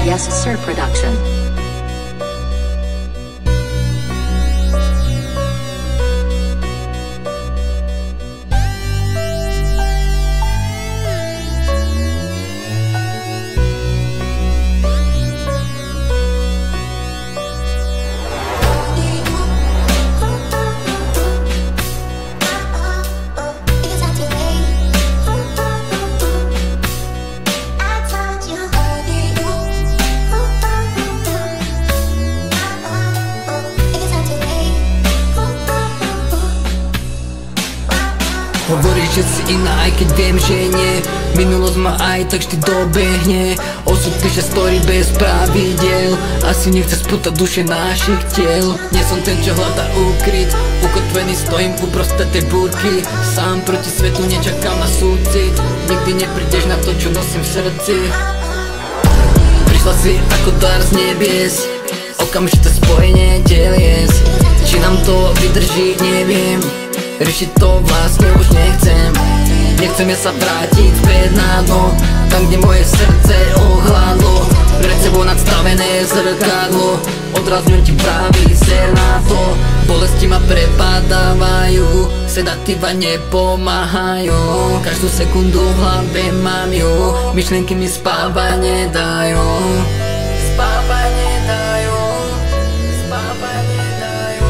Yes Sir Production. Hovoríš, že si iná, aj keď viem, že nie. Minulosť ma aj tak vždy dobehne. Osud píše story bez pravidiel. Asi nechce spútať duše našich tiel. Nie som ten, čo hľadá úkryt. Ukotvený stojím uprostred tej búrky. Sám proti svetu nečakám na súcit. Nikdy neprídeš na to, čo nosím v srdci. Prišla si ako dar z nebies. Okamžité spojenie delies. Či nám to vydrží, neviem. Riešiť to vlastne už nechcem. Nechcem ja sa vrátiť späť na dno. Tam, kde moje srdce ohľadlo. Pred sebou nadstavené zrkadlo. Odrazňujem ti pravý ser na to. Bolesti ma prepadávajú. Sedatíva nepomáhajú. Každú sekundu v hlave mám ju. Myšlienky mi spávať nedajú. Spávať nedajú. Spávať nedajú.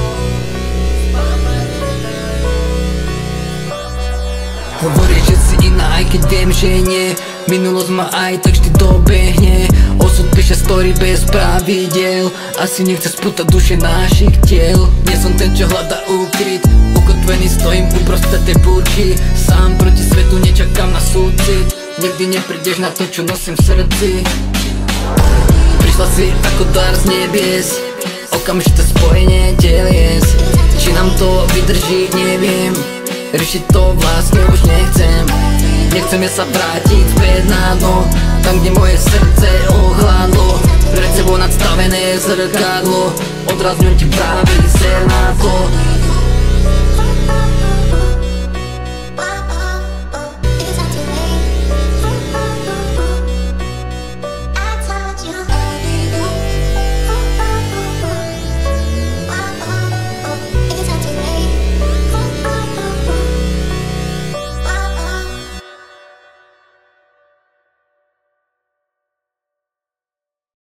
Hovoríš, že si iná, aj keď viem, že nie. Minulosť ma aj tak vždy dobehne. Osud píše story bez pravidiel. Asi nechce spútať duše našich tiel. Nie som ten, čo hľadá úkryt. Ukotvený stojím uprostred tej búrky. Sám proti svetu nečakám na súcit. Nikdy neprídeš na to, čo nosím v srdci. Prišla si ako dar z nebies. Okamžité spojenie delies. Či nám to vydrží, neviem. Riešiť to vlastne už nechcem. Nechcem ja sa vrátiť späť na dno. Tam, kde moje srdce ohľadlo. Pred sebou nadstavené zrkadlo. Odrazňujem ti pravý ser na to.